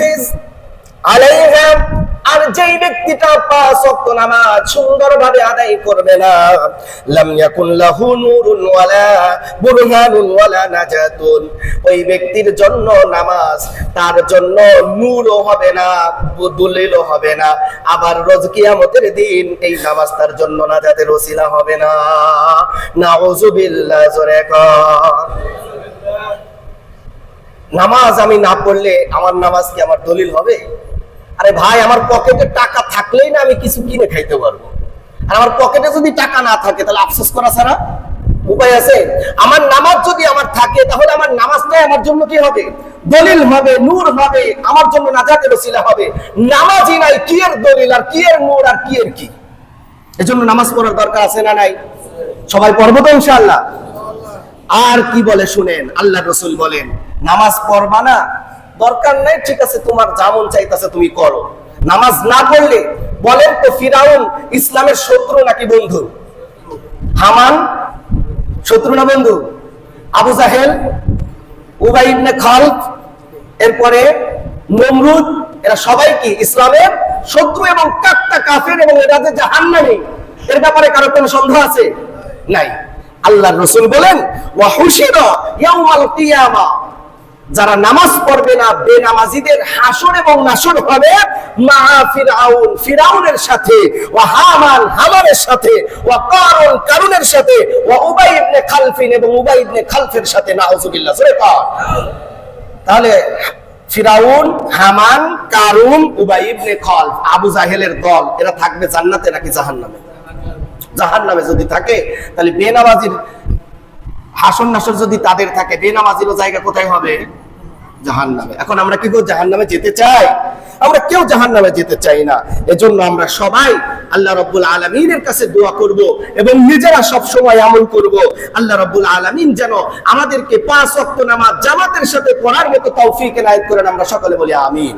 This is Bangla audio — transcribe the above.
ইয়াহফিজ আলাইহা, আর যেই ব্যক্তিটা 5 ওয়াক্ত নামাজ সুন্দরভাবে আদায় করবে না, লাম ইয়াকুন লাহু নূরুন ওয়ালা বুরহানুন ওয়ালা নাজাতুন, ওই ব্যক্তির জন্য নামাজ তার জন্য নূরও হবে না, দলিলও হবে না, আবার রোজ কিয়ামতের দিন এই নামাজ তার জন্য নাজাতের ওসিলা হবে না। নাউযুবিল্লাহ। জোরে কর। নামাজ আমি না পড়লে আমার নামাজ কি আমার দলিল হবে? আরে ভাই, আমার পকেটে টাকা থাকলেই না আমি কিছু কিনে খাইতে পারবো, আর আমার পকেটে যদি টাকা না থাকে তাহলে আফসোস করা ছাড়া উপায় আছে? আমার নামাজ যদি আমার থাকে তাহলে আমার নামাজটাই আমার জন্য কি হবে? দলিল হবে, নূর হবে, আমার জন্য নাজাতের ওসিলা হবে। নামাজই নাই, কি এর দলিল আর কি এর নূর আর কি এর কি? এজন্য নামাজ পড়ার দরকার আছে না নাই? সবাই পড়বো তো ইনশাআল্লাহ। আর কি বলে শুনেন, আল্লাহ রাসূল বলেন নামাজ পড়বা না, দরকার নাই, ঠিক আছে, তোমার যেমন চাইতেছে তুমি করো। নামাজ না পড়লে বলেন তো ফিরাউন ইসলামের শত্রু নাকি বন্ধু? হামান শত্রু না বন্ধু? আবু জাহেল, উবাই ইবনে খালদ, এরপরে নমরুদ, এরা সবাই কি ইসলামের শত্রু এবং কাট্টা কাফের, এবং এরা যে জাহান্নামী, এর ব্যাপারে কারো কোনো সন্দেহ আছে? নাই। আল্লাহর রাসূল বলেন ওয়া হুশিরা ইয়াউমাল কিয়ামা, যারা নামাজ পড়বে না বেনামাজিদের হাসর এবং নাসর হবে মা ফিরাউন, ফিরাউনের সাথে, ওয়া হামান, হামানের সাথে, ওয়া কারুন, কারুনের সাথে, ওয়া উবাই ইবনে খালফিন, এবং উবাই ইবনে খালফের সাথে। নাউযুবিল্লাহ। জোরে কর। তাহলে ফিরাউন, হামান, কারুন, উবাই ইবনে খালফ, আবু জাহেলের দল, এরা থাকবে জান্নাতে নাকি জাহান্নামে? জাহান্নামে যদি থাকে তাহলে বেনামাজির হাসর নাসর যদি তাদের থাকে, বেনামাজিরও জায়গা কোথায় হবে? জাহান্নামে। এখন আমরা কি কেউ জাহান্নামে যেতে চাই? আমরা কেউ জাহান্নামে যেতে চাই না। এজন্য আমরা সবাই আল্লাহ রাব্বুল আলামিনের কাছে দোয়া করব এবং নিজেরা সব সময় আমল করব। আল্লাহ রাব্বুল আলামিন যেন আমাদেরকে 5 ওয়াক্ত নামাজ জামাতের সাথে পড়ার মতো তৌফিক এনায়েত করেন। আমরা সকলে বলি আমিন।